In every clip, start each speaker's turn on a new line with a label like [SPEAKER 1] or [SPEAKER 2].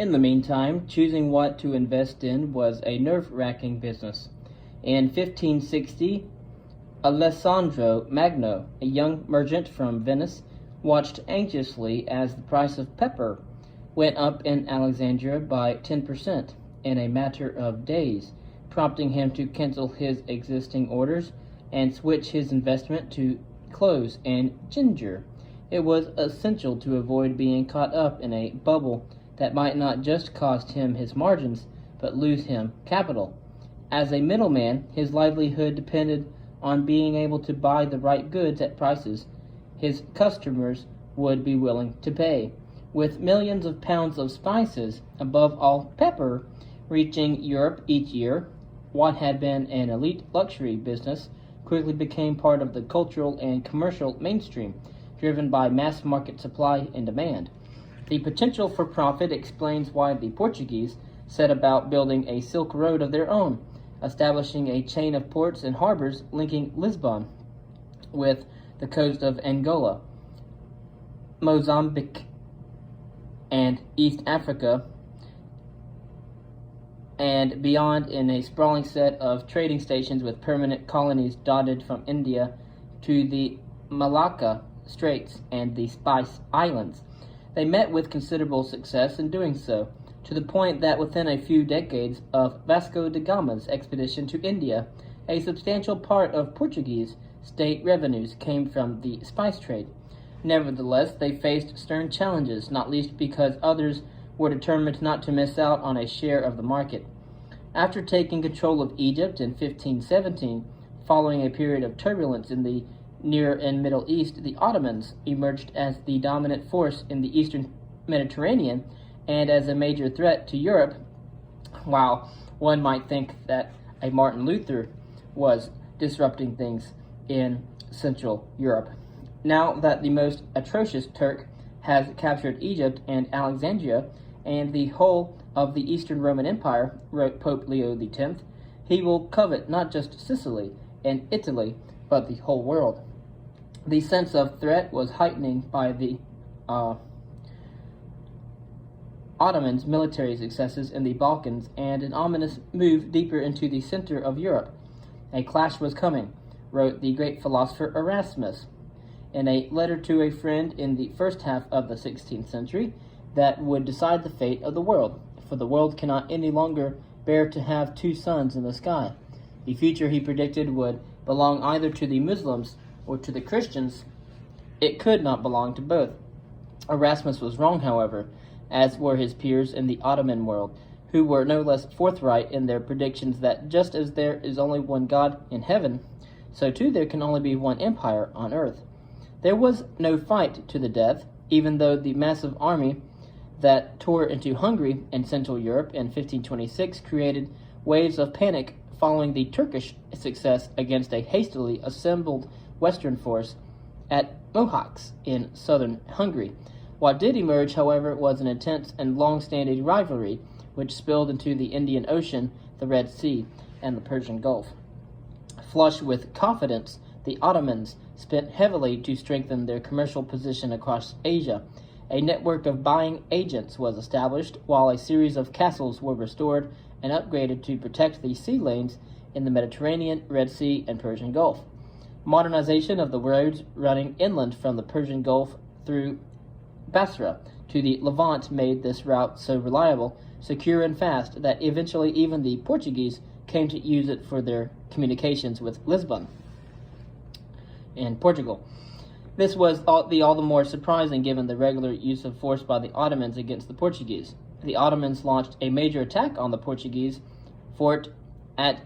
[SPEAKER 1] In the meantime, choosing what to invest in was a nerve-wracking business. In 1560, Alessandro Magno, a young merchant from Venice, watched anxiously as the price of pepper went up in Alexandria by 10% in a matter of days, prompting him to cancel his existing orders and switch his investment to cloves and ginger. It was essential to avoid being caught up in a bubble that might not just cost him his margins, but lose him capital. As a middleman, his livelihood depended on being able to buy the right goods at prices his customers would be willing to pay. With millions of pounds of spices, above all pepper, reaching Europe each year, what had been an elite luxury business quickly became part of the cultural and commercial mainstream, driven by mass market supply and demand. The potential for profit explains why the Portuguese set about building a Silk Road of their own, establishing a chain of ports and harbors linking Lisbon with the coast of Angola, Mozambique, and East Africa, and beyond in a sprawling set of trading stations with permanent colonies dotted from India to the Malacca Straits and the Spice Islands. They met with considerable success in doing so, to the point that within a few decades of Vasco da Gama's expedition to India, a substantial part of Portuguese state revenues came from the spice trade. Nevertheless, they faced stern challenges, not least because others were determined not to miss out on a share of the market. After taking control of Egypt in 1517, following a period of turbulence in the Near and Middle East, the Ottomans emerged as the dominant force in the eastern Mediterranean and as a major threat to Europe. While one might think that a Martin Luther was disrupting things in Central Europe. Now that the most atrocious Turk has captured Egypt and Alexandria and the whole of the Eastern Roman Empire, wrote Pope Leo X, he will covet not just Sicily and Italy, but the whole world. The sense of threat was heightening by the Ottomans' military successes in the Balkans and an ominous move deeper into the center of Europe. A clash was coming, wrote the great philosopher Erasmus in a letter to a friend in the first half of the 16th century, that would decide the fate of the world, for the world cannot any longer bear to have two suns in the sky. The future, he predicted, would belong either to the Muslims or to the Christians. It could not belong to both. Erasmus was wrong, however, as were his peers in the Ottoman world, who were no less forthright in their predictions that just as there is only one God in heaven, so too there can only be one empire on earth. There was no fight to the death, even though the massive army that tore into Hungary and Central Europe in 1526 created waves of panic following the Turkish success against a hastily assembled Western force at Mohacs in southern Hungary. What did emerge, however, was an intense and long-standing rivalry which spilled into the Indian Ocean, the Red Sea, and the Persian Gulf. Flush with confidence, the Ottomans spent heavily to strengthen their commercial position across Asia. A network of buying agents was established, while a series of castles were restored and upgraded to protect the sea lanes in the Mediterranean, Red Sea, and Persian Gulf. Modernization of the roads running inland from the Persian Gulf through Basra to the Levant made this route so reliable, secure, and fast that eventually even the Portuguese came to use it for their communications with Lisbon in Portugal. This was all the more surprising given the regular use of force by the Ottomans against the Portuguese. The Ottomans launched a major attack on the Portuguese fort at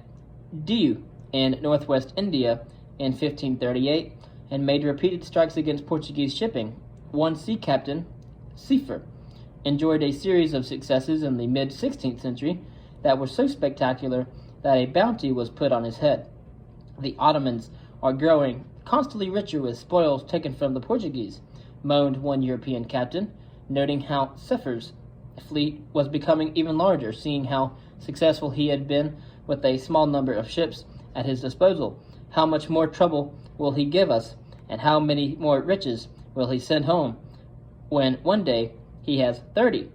[SPEAKER 1] Diu in northwest India in 1538 and made repeated strikes against Portuguese shipping. One sea captain, Cipher, enjoyed a series of successes in the mid-16th century that were so spectacular that a bounty was put on his head. The Ottomans are growing constantly richer with spoils taken from the Portuguese, moaned one European captain, noting how Cipher's fleet was becoming even larger, seeing how successful he had been with a small number of ships at his disposal. How much more trouble will he give us, and how many more riches will he send home when one day he has 30?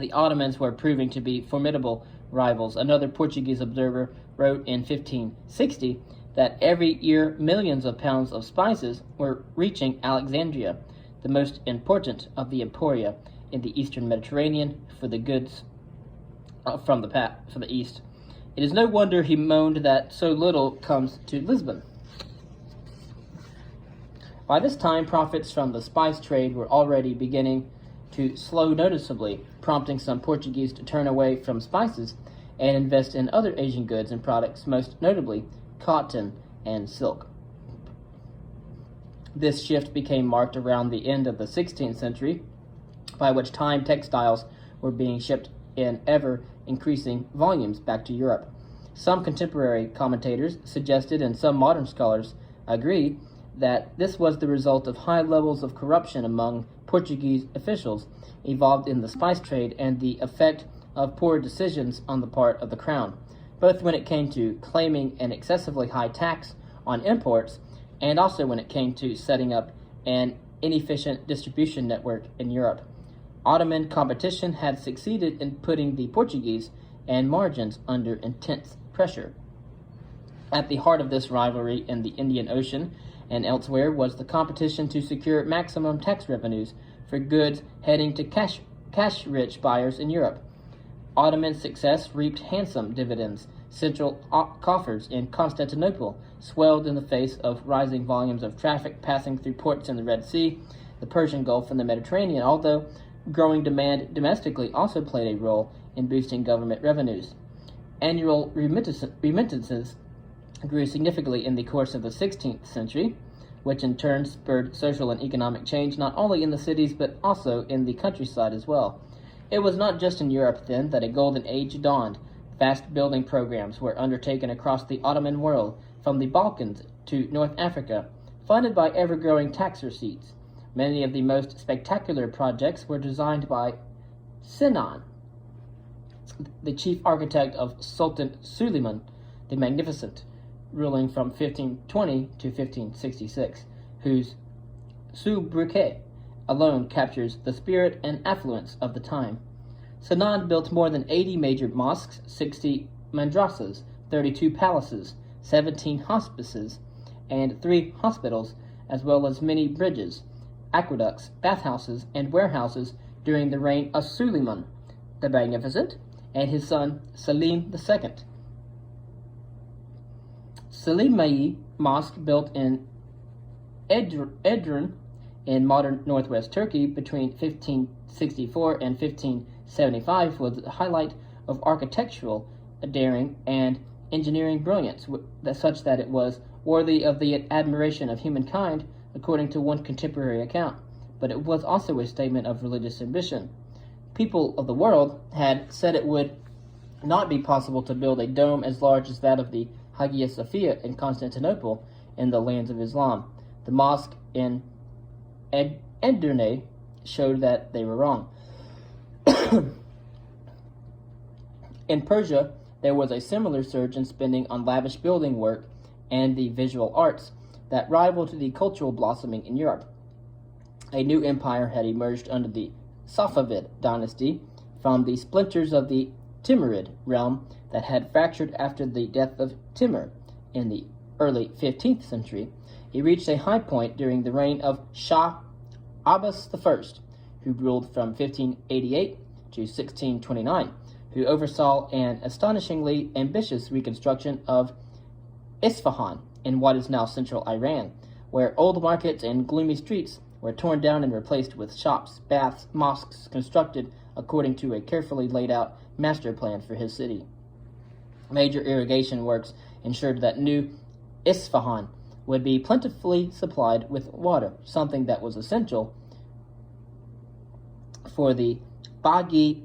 [SPEAKER 1] The Ottomans were proving to be formidable rivals. Another Portuguese observer wrote in 1560 that every year millions of pounds of spices were reaching Alexandria, the most important of the emporia in the eastern Mediterranean for the goods from the east. It is no wonder he moaned that so little comes to Lisbon. By this time, profits from the spice trade were already beginning to slow noticeably, prompting some Portuguese to turn away from spices and invest in other Asian goods and products, most notably cotton and silk. This shift became marked around the end of the 16th century, by which time textiles were being shipped in ever-increasing volumes back to Europe. Some contemporary commentators suggested, and some modern scholars agree, that this was the result of high levels of corruption among Portuguese officials involved in the spice trade and the effect of poor decisions on the part of the crown, both when it came to claiming an excessively high tax on imports and also when it came to setting up an inefficient distribution network in Europe. Ottoman competition had succeeded in putting the Portuguese and margins under intense pressure. At the heart of this rivalry in the Indian Ocean and elsewhere was the competition to secure maximum tax revenues for goods heading to cash-rich buyers in Europe. Ottoman success reaped handsome dividends. Central coffers in Constantinople swelled in the face of rising volumes of traffic passing through ports in the Red Sea, the Persian Gulf, and the Mediterranean, although growing demand domestically also played a role in boosting government revenues. Annual remittances grew significantly in the course of the 16th century, which in turn spurred social and economic change not only in the cities but also in the countryside as well. It was not just in Europe, then, that a golden age dawned. Vast building programs were undertaken across the Ottoman world, from the Balkans to North Africa, funded by ever-growing tax receipts. Many of the most spectacular projects were designed by Sinan, the chief architect of Sultan Suleiman the Magnificent, ruling from 1520 to 1566, whose sobriquet alone captures the spirit and affluence of the time. Sinan built more than 80 major mosques, 60 madrasas, 32 palaces, 17 hospices, and 3 hospitals, as well as many bridges, aqueducts, bathhouses, and warehouses during the reign of Suleiman the Magnificent and his son Selim II. Selimiye Mosque, built in Edirne in modern northwest Turkey between 1564 and 1575, was the highlight of architectural daring and engineering brilliance, such that it was worthy of the admiration of humankind, according to one contemporary account. But it was also a statement of religious ambition. People of the world had said it would not be possible to build a dome as large as that of the Hagia Sophia in Constantinople in the lands of Islam. The mosque in Edirne showed that they were wrong. In Persia, there was a similar surge in spending on lavish building work and the visual arts that rivaled the cultural blossoming in Europe. A new empire had emerged under the Safavid dynasty from the splinters of the Timurid realm that had fractured after the death of Timur in the early 15th century. It reached a high point during the reign of Shah Abbas I, who ruled from 1588 to 1629, who oversaw an astonishingly ambitious reconstruction of Isfahan in what is now central Iran, where old markets and gloomy streets were torn down and replaced with shops, baths, mosques constructed according to a carefully laid out master plan for his city. Major irrigation works ensured that new Isfahan would be plentifully supplied with water, something that was essential for the Bagi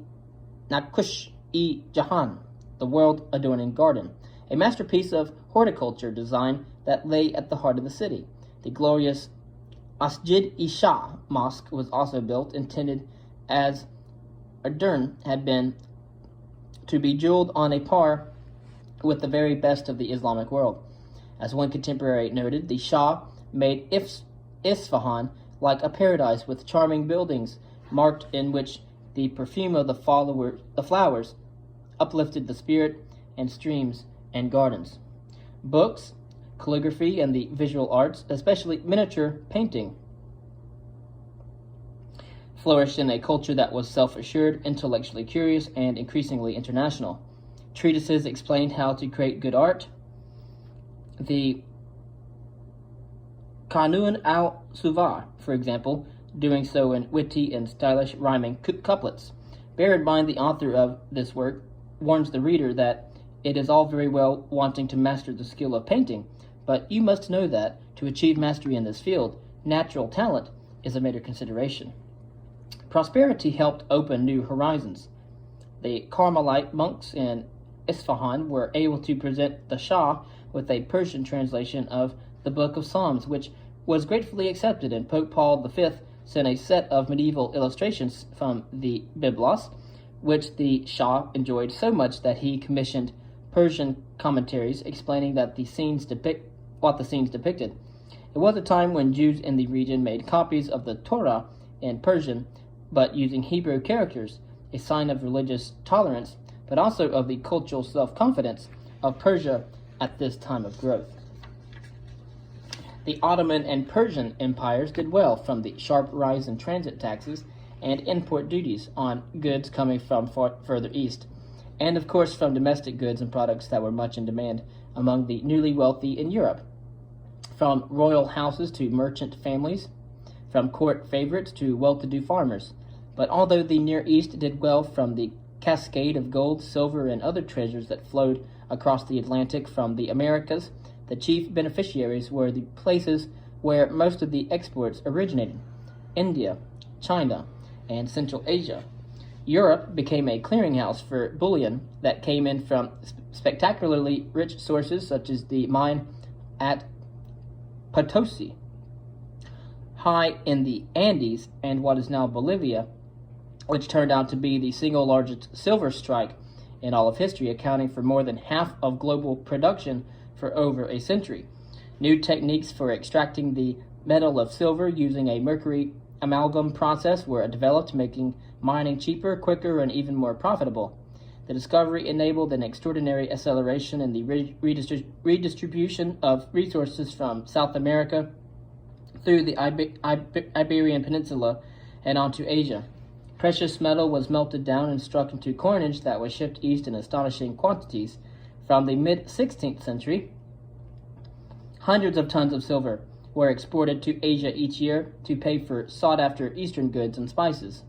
[SPEAKER 1] Nakush-i-Jahan, the world-adorning garden, a masterpiece of horticulture design that lay at the heart of the city. The glorious Masjid-i-Shah Mosque was also built, intended as Edirne had been, to be jeweled on a par with the very best of the Islamic world. As one contemporary noted, the Shah made Isfahan like a paradise with charming buildings marked in which The perfume of the flowers uplifted the spirit, and streams and gardens. Books, calligraphy, and the visual arts, especially miniature painting, flourished in a culture that was self-assured, intellectually curious, and increasingly international. Treatises explained how to create good art. The Kanun al-Suvar, for example, doing so in witty and stylish rhyming couplets. Bear in mind the author of this work warns the reader that it is all very well wanting to master the skill of painting, but you must know that, to achieve mastery in this field, natural talent is a major consideration. Prosperity helped open new horizons. The Carmelite monks in Isfahan were able to present the Shah with a Persian translation of the Book of Psalms, which was gratefully accepted, and Pope Paul V sent a set of medieval illustrations from the Biblos, which the Shah enjoyed so much that he commissioned Persian commentaries explaining that what the scenes depicted. It was a time when Jews in the region made copies of the Torah in Persian, but using Hebrew characters, a sign of religious tolerance, but also of the cultural self-confidence of Persia at this time of growth. The Ottoman and Persian empires did well from the sharp rise in transit taxes and import duties on goods coming from further east, and of course from domestic goods and products that were much in demand among the newly wealthy in Europe. From royal houses to merchant families, from court favorites to well-to-do farmers. But although the Near East did well from the cascade of gold, silver, and other treasures that flowed across the Atlantic from the Americas, the chief beneficiaries were the places where most of the exports originated: India, China, and Central Asia. Europe became a clearinghouse for bullion that came in from spectacularly rich sources such as the mine at Potosi, high in the Andes, and what is now Bolivia, which turned out to be the single largest silver strike in all of history, accounting for more than half of global production for over a century. New techniques for extracting the metal of silver using a mercury amalgam process were developed, making mining cheaper, quicker, and even more profitable. The discovery enabled an extraordinary acceleration in the redistribution of resources from South America through the Iberian Peninsula and onto Asia. Precious metal was melted down and struck into coinage that was shipped east in astonishing quantities. From the mid-16th century, hundreds of tons of silver were exported to Asia each year to pay for sought-after Eastern goods and spices.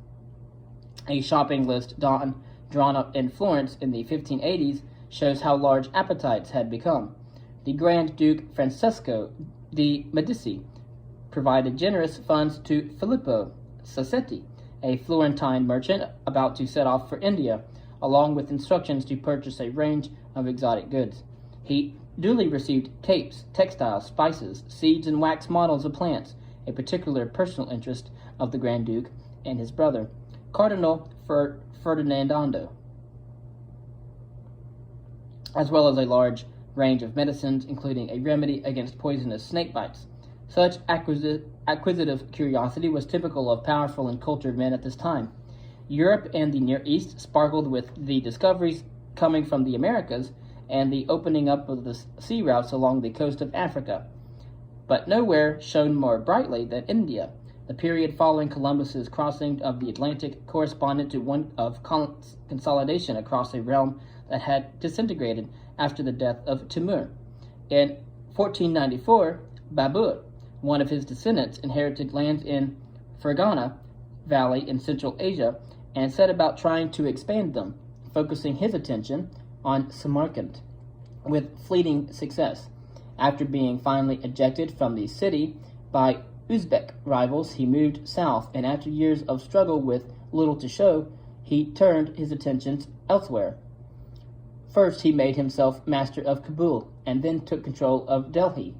[SPEAKER 1] A shopping list drawn up in Florence in the 1580s shows how large appetites had become. The Grand Duke Francesco de' Medici provided generous funds to Filippo Sassetti, a Florentine merchant about to set off for India, along with instructions to purchase a range of exotic goods. He duly received capes, textiles, spices, seeds, and wax models of plants, a particular personal interest of the Grand Duke and his brother, Cardinal Ferdinando, as well as a large range of medicines, including a remedy against poisonous snake bites. Such acquisitive curiosity was typical of powerful and cultured men at this time. Europe and the Near East sparkled with the discoveries coming from the Americas and the opening up of the sea routes along the coast of Africa. But nowhere shone more brightly than India. The period following Columbus's crossing of the Atlantic corresponded to one of consolidation across a realm that had disintegrated after the death of Timur. In 1494, Babur, one of his descendants, inherited lands in Fergana Valley in Central Asia and set about trying to expand them, focusing his attention on Samarkand with fleeting success. After being finally ejected from the city by Uzbek rivals, he moved south, and after years of struggle with little to show, he turned his attentions elsewhere. First, he made himself master of Kabul, and then took control of Delhi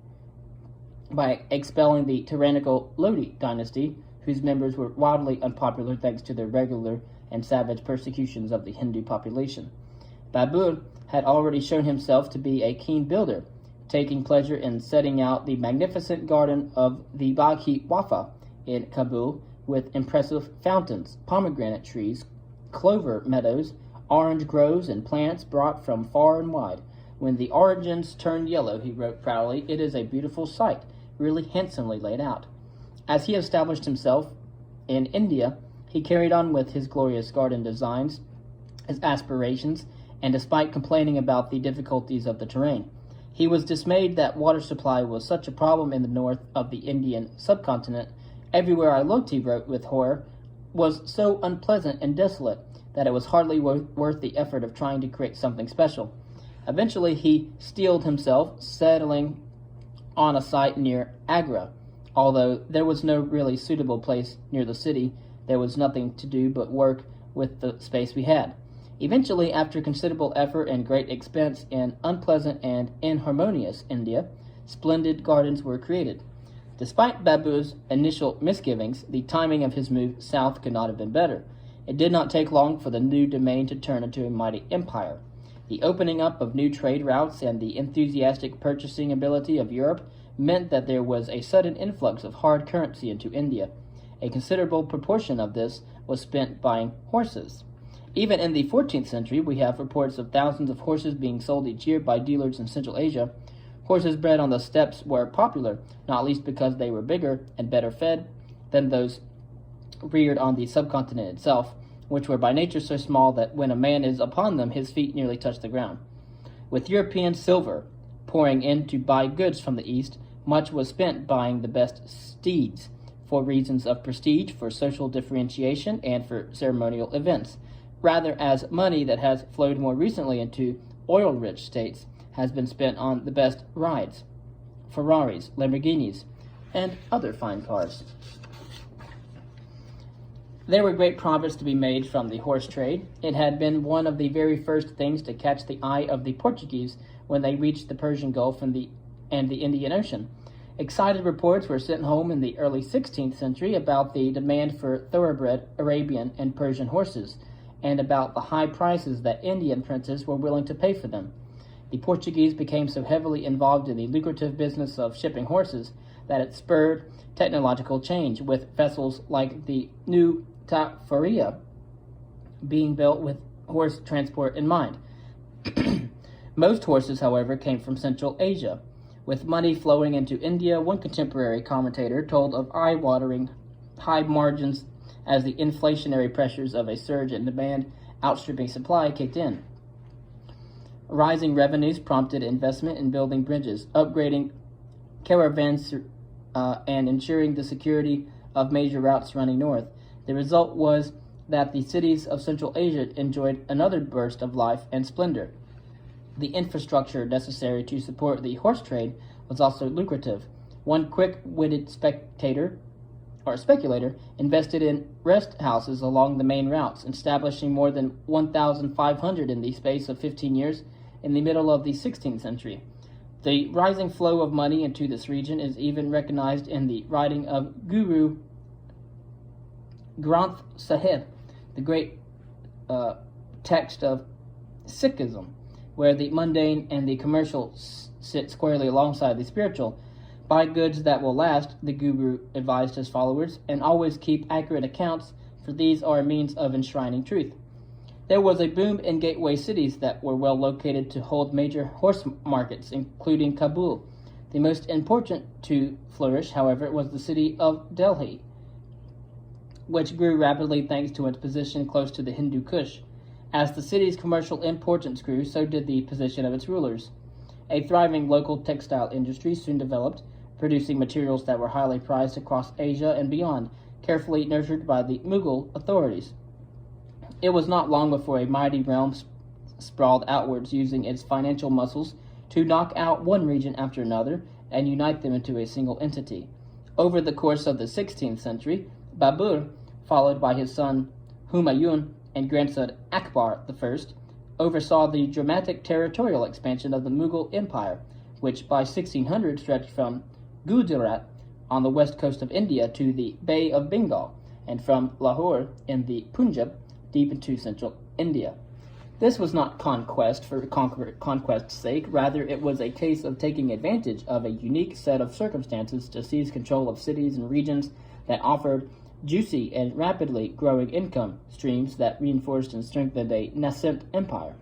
[SPEAKER 1] by expelling the tyrannical Lodi dynasty, whose members were wildly unpopular thanks to their regular and savage persecutions of the Hindu population. Babur had already shown himself to be a keen builder, taking pleasure in setting out the magnificent garden of the Baghi Wafa in Kabul with impressive fountains, pomegranate trees, clover meadows, orange groves, and plants brought from far and wide. When the oranges turn yellow, he wrote proudly, it is a beautiful sight, really handsomely laid out. As he established himself in India, he carried on with his glorious garden designs, his aspirations, and despite complaining about the difficulties of the terrain. He was dismayed that water supply was such a problem in the north of the Indian subcontinent. Everywhere I looked, he wrote with horror, was so unpleasant and desolate that it was hardly worth the effort of trying to create something special. Eventually, he steeled himself, settling on a site near Agra. Although there was no really suitable place near the city, there was nothing to do but work with the space we had. Eventually, after considerable effort and great expense in unpleasant and inharmonious India, splendid gardens were created. Despite Babur's initial misgivings, the timing of his move south could not have been better. It did not take long for the new domain to turn into a mighty empire. The opening up of new trade routes and the enthusiastic purchasing ability of Europe meant that there was a sudden influx of hard currency into India. A considerable proportion of this was spent buying horses. Even in the 14th century, we have reports of thousands of horses being sold each year by dealers in Central Asia. Horses bred on the steppes were popular, not least because they were bigger and better fed than those reared on the subcontinent itself, which were by nature so small that when a man is upon them, his feet nearly touch the ground. With European silver pouring in to buy goods from the East, much was spent buying the best steeds, for reasons of prestige, for social differentiation, and for ceremonial events, rather as money that has flowed more recently into oil-rich states has been spent on the best rides, Ferraris, Lamborghinis, and other fine cars. There were great profits to be made from the horse trade. It had been one of the very first things to catch the eye of the Portuguese when they reached the Persian Gulf and the Indian Ocean. Excited reports were sent home in the early 16th century about the demand for thoroughbred Arabian and Persian horses, and about the high prices that Indian princes were willing to pay for them. The Portuguese became so heavily involved in the lucrative business of shipping horses that it spurred technological change, with vessels like the new Tafaria being built with horse transport in mind. Most horses, however, came from Central Asia. With money flowing into India, one contemporary commentator told of eye-watering high margins as the inflationary pressures of a surge in demand outstripping supply kicked in. Rising revenues prompted investment in building bridges, upgrading caravans, and ensuring the security of major routes running north. The result was that the cities of Central Asia enjoyed another burst of life and splendor. The infrastructure necessary to support the horse trade was also lucrative. One quick-witted speculator invested in rest houses along the main routes, establishing more than 1,500 in the space of 15 years in the middle of the 16th century. The rising flow of money into this region is even recognized in the writing of Guru Granth Sahib, the great text of Sikhism, where the mundane and the commercial sit squarely alongside the spiritual. Buy goods that will last, the Guru advised his followers, and always keep accurate accounts, for these are a means of enshrining truth. There was a boom in gateway cities that were well located to hold major horse markets, including Kabul. The most important to flourish, however, was the city of Delhi, which grew rapidly thanks to its position close to the Hindu Kush. As the city's commercial importance grew, so did the position of its rulers. A thriving local textile industry soon developed, producing materials that were highly prized across Asia and beyond, carefully nurtured by the Mughal authorities. It was not long before a mighty realm sprawled outwards, using its financial muscles to knock out one region after another and unite them into a single entity. Over the course of the 16th century, Babur, followed by his son Humayun and grandson Akbar I, oversaw the dramatic territorial expansion of the Mughal Empire, which by 1600 stretched from Gujarat on the west coast of India to the Bay of Bengal, and from Lahore in the Punjab deep into central India. This was not conquest for conquest's sake. Rather, it was a case of taking advantage of a unique set of circumstances to seize control of cities and regions that offered juicy and rapidly growing income streams that reinforced and strengthened a nascent empire.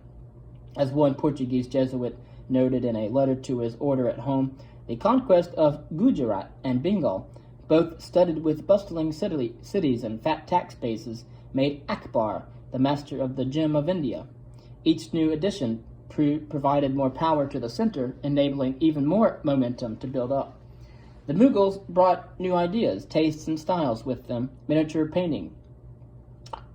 [SPEAKER 1] As one Portuguese Jesuit noted in a letter to his order at home, the conquest of Gujarat and Bengal, both studded with bustling cities and fat tax bases, made Akbar the master of the gem of India. Each new addition provided more power to the center, enabling even more momentum to build up. The Mughals brought new ideas, tastes, and styles with them. Miniature painting,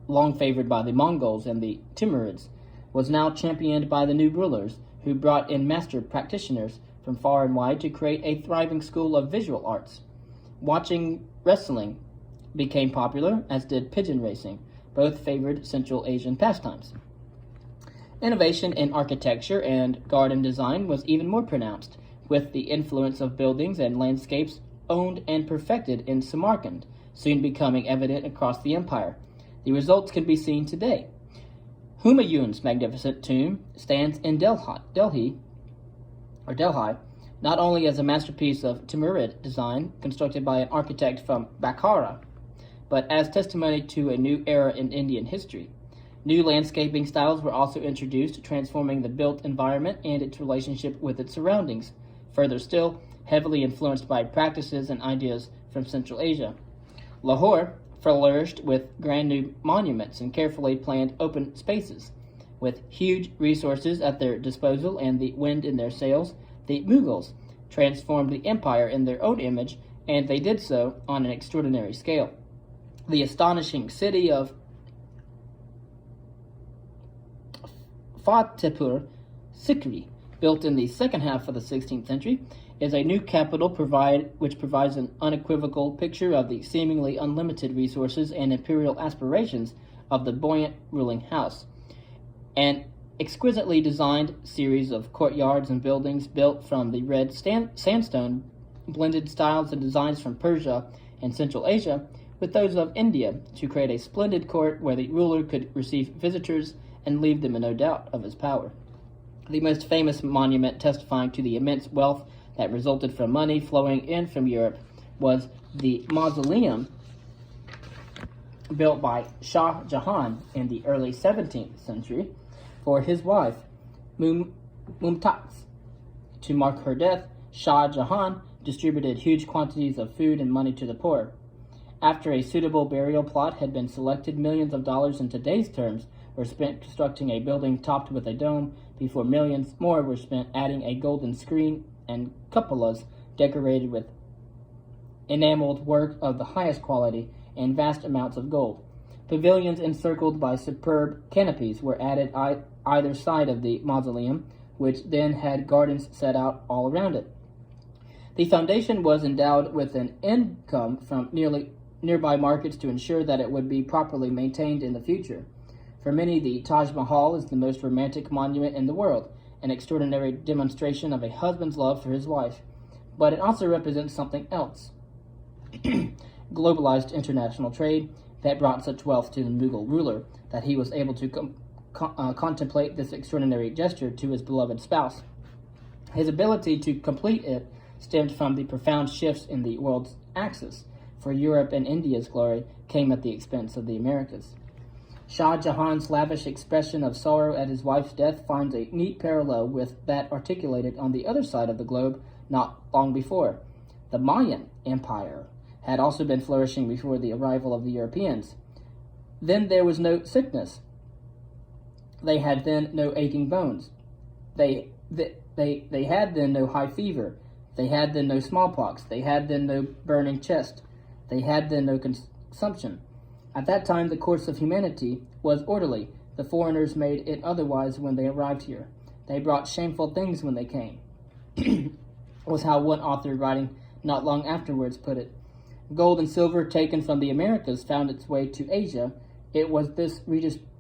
[SPEAKER 1] long favored by the Mongols and the Timurids, was now championed by the new rulers, who brought in master practitioners from far and wide to create a thriving school of visual arts. Watching wrestling became popular, as did pigeon racing. Both favored Central Asian pastimes. Innovation in architecture and garden design was even more pronounced, with the influence of buildings and landscapes owned and perfected in Samarkand, soon becoming evident across the empire. The results can be seen today. Humayun's magnificent tomb stands in Delhi, not only as a masterpiece of Timurid design constructed by an architect from Bukhara, but as testimony to a new era in Indian history. New landscaping styles were also introduced, transforming the built environment and its relationship with its surroundings. Further still, heavily influenced by practices and ideas from Central Asia. Lahore flourished with grand new monuments and carefully planned open spaces. With huge resources at their disposal and the wind in their sails, the Mughals transformed the empire in their own image, and they did so on an extraordinary scale. The astonishing city of Fatehpur Sikri, built in the second half of the 16th century, is a new capital which provides an unequivocal picture of the seemingly unlimited resources and imperial aspirations of the buoyant ruling house. An exquisitely designed series of courtyards and buildings built from the red sandstone blended styles and designs from Persia and Central Asia with those of India to create a splendid court where the ruler could receive visitors and leave them in no doubt of his power. The most famous monument testifying to the immense wealth that resulted from money flowing in from Europe was the mausoleum built by Shah Jahan in the early 17th century for his wife, Mumtaz. To mark her death, Shah Jahan distributed huge quantities of food and money to the poor. After a suitable burial plot had been selected, millions of dollars in today's terms were spent constructing a building topped with a dome, before millions more were spent adding a golden screen and cupolas decorated with enameled work of the highest quality and vast amounts of gold. Pavilions encircled by superb canopies were added either side of the mausoleum, which then had gardens set out all around it. The foundation was endowed with an income from nearby markets to ensure that it would be properly maintained in the future. For many, the Taj Mahal is the most romantic monument in the world, an extraordinary demonstration of a husband's love for his wife. But it also represents something else. Globalized international trade that brought such wealth to the Mughal ruler that he was able to contemplate this extraordinary gesture to his beloved spouse. His ability to complete it stemmed from the profound shifts in the world's axis, for Europe and India's glory came at the expense of the Americas. Shah Jahan's lavish expression of sorrow at his wife's death finds a neat parallel with that articulated on the other side of the globe not long before. The Mayan Empire had also been flourishing before the arrival of the Europeans. Then there was no sickness. They had then no aching bones. They had then no high fever. They had then no smallpox. They had then no burning chest. They had then no consumption. At that time, the course of humanity was orderly. The foreigners made it otherwise when they arrived here. They brought shameful things when they came, was how one author writing not long afterwards put it. Gold and silver taken from the Americas found its way to Asia. It was this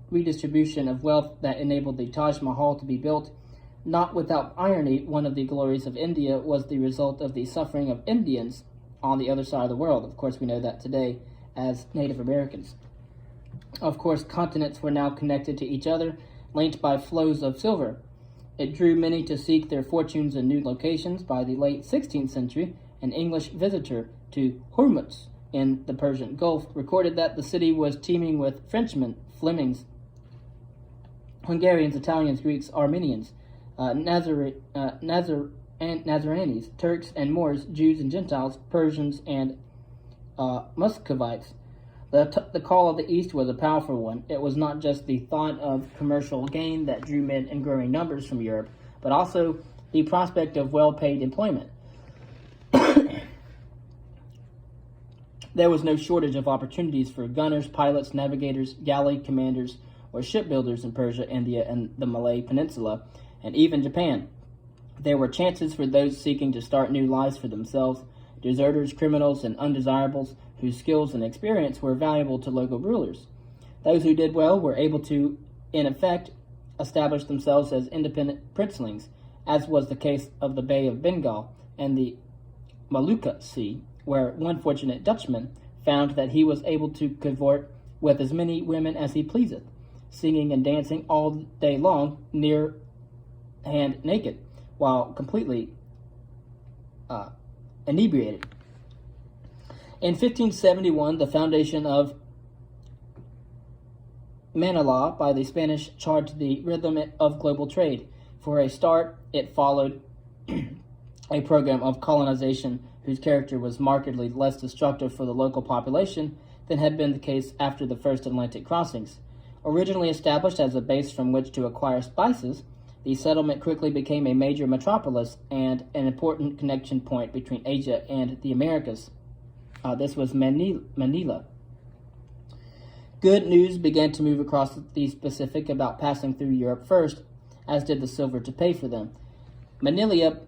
[SPEAKER 1] redistribution of wealth that enabled the Taj Mahal to be built. Not without irony, one of the glories of India was the result of the suffering of Indians on the other side of the world. Of course, we know that today as Native Americans. Of course, continents were now connected to each other, linked by flows of silver. It drew many to seek their fortunes in new locations. By the late 16th century, an English visitor to Hormuz in the Persian Gulf, recorded that the city was teeming with Frenchmen, Flemings, Hungarians, Italians, Greeks, Armenians, Nazarenes, Turks and Moors, Jews and Gentiles, Persians and Muscovites. The call of the East was a powerful one. It was not just the thought of commercial gain that drew men in growing numbers from Europe, but also the prospect of well-paid employment. There was no shortage of opportunities for gunners, pilots, navigators, galley commanders, or shipbuilders in Persia, India, and the Malay Peninsula, and even Japan. There were chances for those seeking to start new lives for themselves, deserters, criminals, and undesirables whose skills and experience were valuable to local rulers. Those who did well were able to, in effect, establish themselves as independent princelings, as was the case of the Bay of Bengal and the Molucca Sea, where one fortunate Dutchman found that he was able to cavort with as many women as he pleaseth, singing and dancing all day long, near hand naked, while completely inebriated. In 1571, the foundation of Manila by the Spanish charted the rhythm of global trade. For a start, it followed a program of colonization whose character was markedly less destructive for the local population than had been the case after the first Atlantic crossings. Originally established as a base from which to acquire spices, the settlement quickly became a major metropolis and an important connection point between Asia and the Americas. This was Manila. Good news began to move across the Pacific about passing through Europe first, as did the silver to pay for them. Manila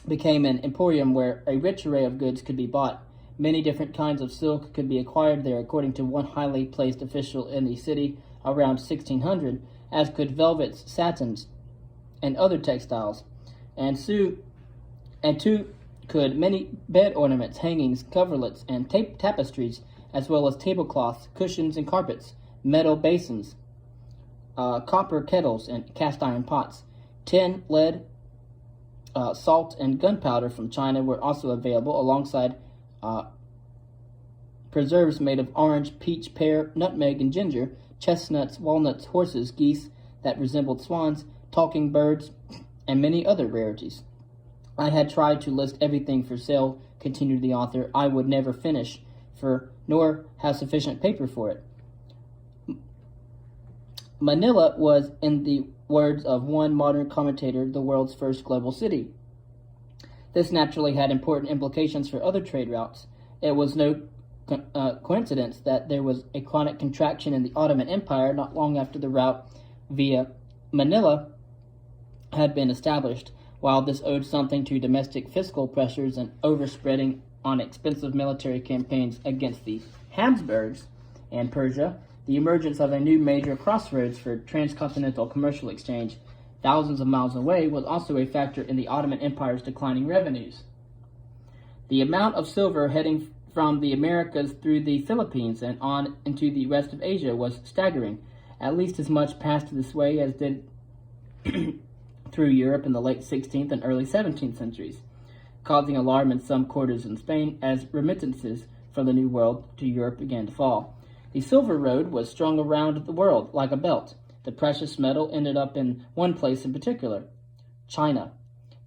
[SPEAKER 1] became an emporium where a rich array of goods could be bought. Many different kinds of silk could be acquired there, according to one highly placed official in the city around 1600, as could velvets, satins, and other textiles, and too could many bed ornaments, hangings, coverlets, and tapestries, as well as tablecloths, cushions, and carpets, metal basins, copper kettles, and cast iron pots. Tin, lead, salt, and gunpowder from China were also available, alongside preserves made of orange, peach, pear, nutmeg, and ginger, chestnuts, walnuts, horses, geese that resembled swans, talking birds, and many other rarities. I had tried to list everything for sale, continued the author. I would never finish, nor have sufficient paper for it. Manila was, in the words of one modern commentator, the world's first global city. This naturally had important implications for other trade routes. It was no coincidence that there was a chronic contraction in the Ottoman Empire not long after the route via Manila had been established. While this owed something to domestic fiscal pressures and overspreading on expensive military campaigns against the Habsburgs and Persia, the emergence of a new major crossroads for transcontinental commercial exchange thousands of miles away was also a factor in the Ottoman Empire's declining revenues. The amount of silver heading from the Americas through the Philippines and on into the rest of Asia was staggering. At least as much passed this way as did through Europe in the late 16th and early 17th centuries, causing alarm in some quarters in Spain as remittances from the New World to Europe began to fall. The silver road was strung around the world like a belt. The precious metal ended up in one place in particular, China.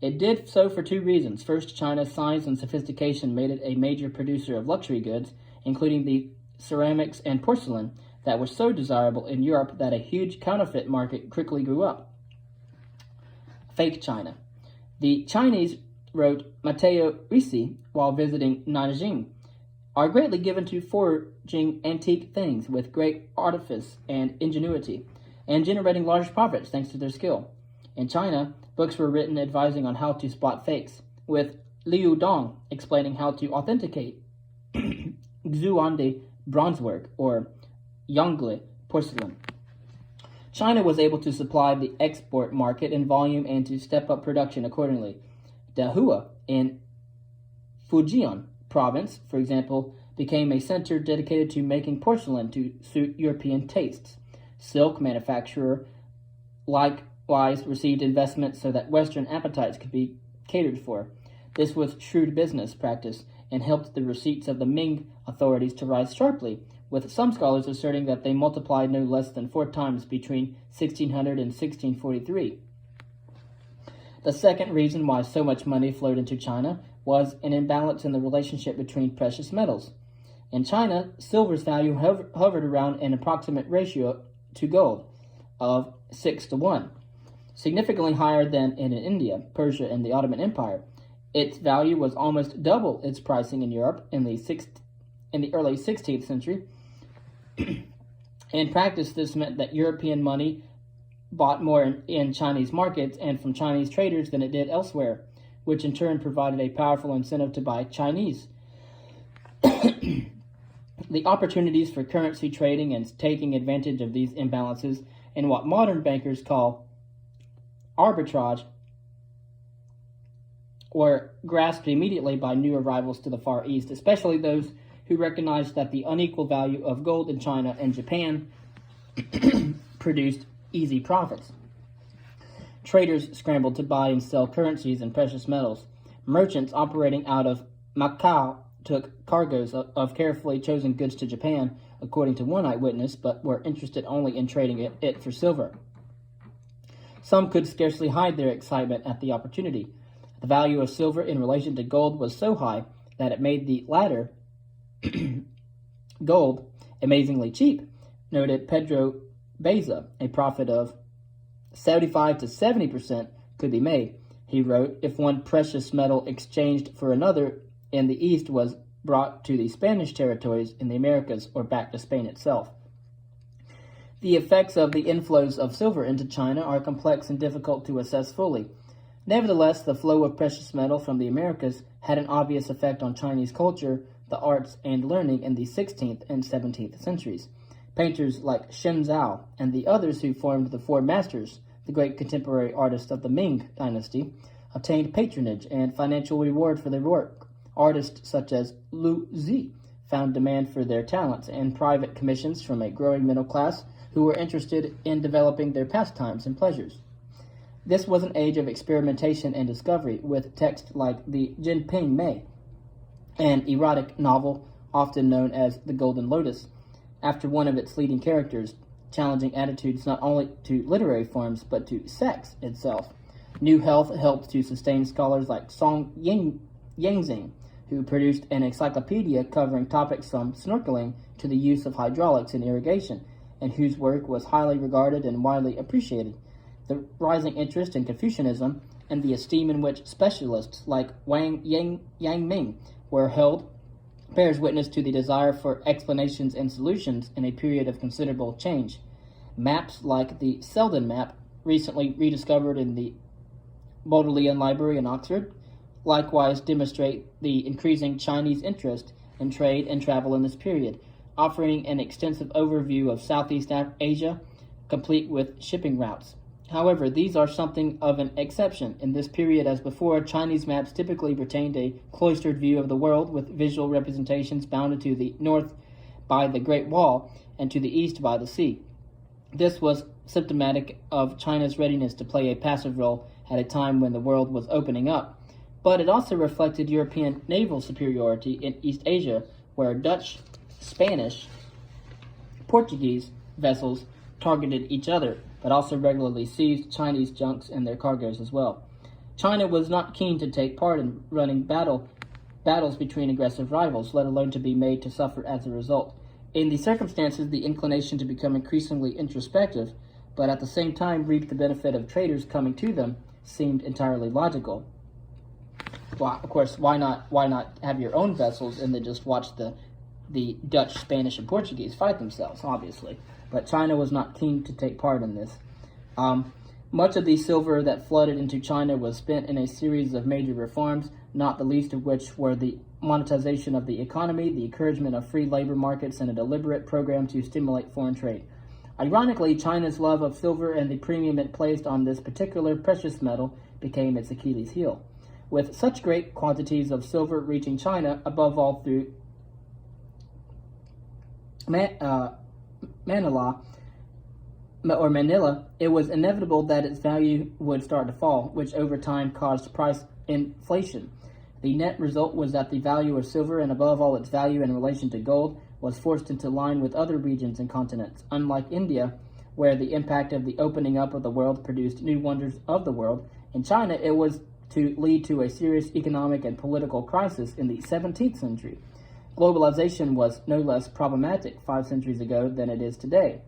[SPEAKER 1] It did so for two reasons. First, China's size and sophistication made it a major producer of luxury goods, including the ceramics and porcelain that were so desirable in Europe that a huge counterfeit market quickly grew up. Fake China. The Chinese, wrote Matteo Ricci while visiting Nanjing, are greatly given to forging antique things with great artifice and ingenuity, and generating large profits thanks to their skill. In China, books were written advising on how to spot fakes, with Liu Dong explaining how to authenticate Xuande bronzework or Yongle porcelain. China was able to supply the export market in volume and to step up production accordingly. Dahua in Fujian province, for example, became a center dedicated to making porcelain to suit European tastes. Silk manufacturer likewise received investment so that Western appetites could be catered for. This was shrewd business practice and helped the receipts of the Ming authorities to rise sharply, with some scholars asserting that they multiplied no less than 4 times between 1600 and 1643. The second reason why so much money flowed into China was an imbalance in the relationship between precious metals. In China, silver's value hovered around an approximate ratio to gold of 6 to 1, significantly higher than in India, Persia, and the Ottoman Empire. Its value was almost double its pricing in Europe in the early 16th century. In practice, this meant that European money bought more in Chinese markets and from Chinese traders than it did elsewhere, which in turn provided a powerful incentive to buy Chinese. The opportunities for currency trading and taking advantage of these imbalances in what modern bankers call arbitrage were grasped immediately by new arrivals to the Far East, especially those who recognized that the unequal value of gold in China and Japan produced easy profits. Traders scrambled to buy and sell currencies and precious metals. Merchants operating out of Macau took cargoes of carefully chosen goods to Japan, according to one eyewitness, but were interested only in trading it for silver. Some could scarcely hide their excitement at the opportunity. The value of silver in relation to gold was so high that it made the latter, gold, amazingly cheap, noted Pedro Beza. A profit of 75 to 70% could be made. He wrote, if one precious metal exchanged for another in the East was brought to the Spanish territories in the Americas or back to Spain itself. The effects of the inflows of silver into China are complex and difficult to assess fully. Nevertheless, the flow of precious metal from the Americas had an obvious effect on Chinese culture, the arts, and learning in the 16th and 17th centuries. Painters like Shen Zhao and the others who formed the Four Masters, the great contemporary artists of the Ming dynasty, obtained patronage and financial reward for their work. Artists such as Lu Zi found demand for their talents and private commissions from a growing middle class who were interested in developing their pastimes and pleasures. This was an age of experimentation and discovery, with texts like the Jinping Mei, an erotic novel often known as The Golden Lotus, after one of its leading characters, challenging attitudes not only to literary forms but to sex itself. New Health helped to sustain scholars like Song Yangxing, who produced an encyclopedia covering topics from snorkeling to the use of hydraulics in irrigation, and whose work was highly regarded and widely appreciated. The rising interest in Confucianism and the esteem in which specialists like Yang Ming were held bears witness to the desire for explanations and solutions in a period of considerable change. Maps like the Selden map, recently rediscovered in the Bodleian Library in Oxford, likewise demonstrate the increasing Chinese interest in trade and travel in this period, offering an extensive overview of Southeast Asia, complete with shipping routes. However, these are something of an exception. In this period, as before, Chinese maps typically retained a cloistered view of the world, with visual representations bounded to the north by the Great Wall and to the east by the sea. This was symptomatic of China's readiness to play a passive role at a time when the world was opening up. But it also reflected European naval superiority in East Asia, where Dutch, Spanish, Portuguese vessels targeted each other, but also regularly seized Chinese junks and their cargoes as well. China was not keen to take part in running battles between aggressive rivals, let alone to be made to suffer as a result. In these circumstances, the inclination to become increasingly introspective, but at the same time reap the benefit of traders coming to them, seemed entirely logical. Well, of course, why not have your own vessels and then just watch the Dutch, Spanish, and Portuguese fight themselves, obviously. But China was not keen to take part in this. Much of the silver that flooded into China was spent in a series of major reforms, not the least of which were the monetization of the economy, the encouragement of free labor markets, and a deliberate program to stimulate foreign trade. Ironically, China's love of silver and the premium it placed on this particular precious metal became its Achilles heel. With such great quantities of silver reaching China, above all through Manila, it was inevitable that its value would start to fall, which over time caused price inflation. The net result was that the value of silver, and above all its value in relation to gold, was forced into line with other regions and continents. Unlike India, where the impact of the opening up of the world produced new wonders of the world, in China it was to lead to a serious economic and political crisis in the 17th century. Globalization was no less problematic 5 centuries ago than it is today.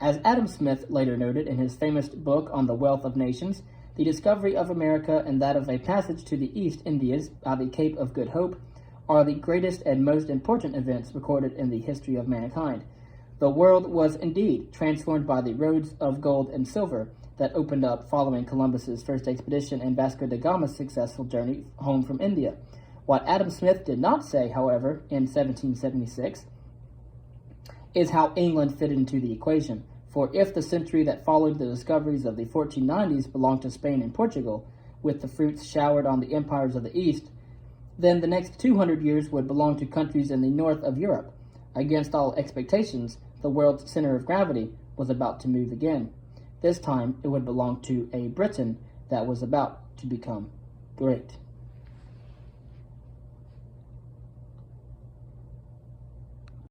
[SPEAKER 1] As Adam Smith later noted in his famous book on the wealth of nations, the discovery of America and that of a passage to the East Indies by the Cape of Good Hope are the greatest and most important events recorded in the history of mankind. The world was indeed transformed by the roads of gold and silver that opened up following Columbus's first expedition and Vasco da Gama's successful journey home from India. What Adam Smith did not say, however, in 1776, is how England fitted into the equation. For if the century that followed the discoveries of the 1490s belonged to Spain and Portugal, with the fruits showered on the empires of the East, then the next 200 years would belong to countries in the north of Europe. Against all expectations, the world's center of gravity was about to move again. This time, it would belong to a Britain that was about to become great.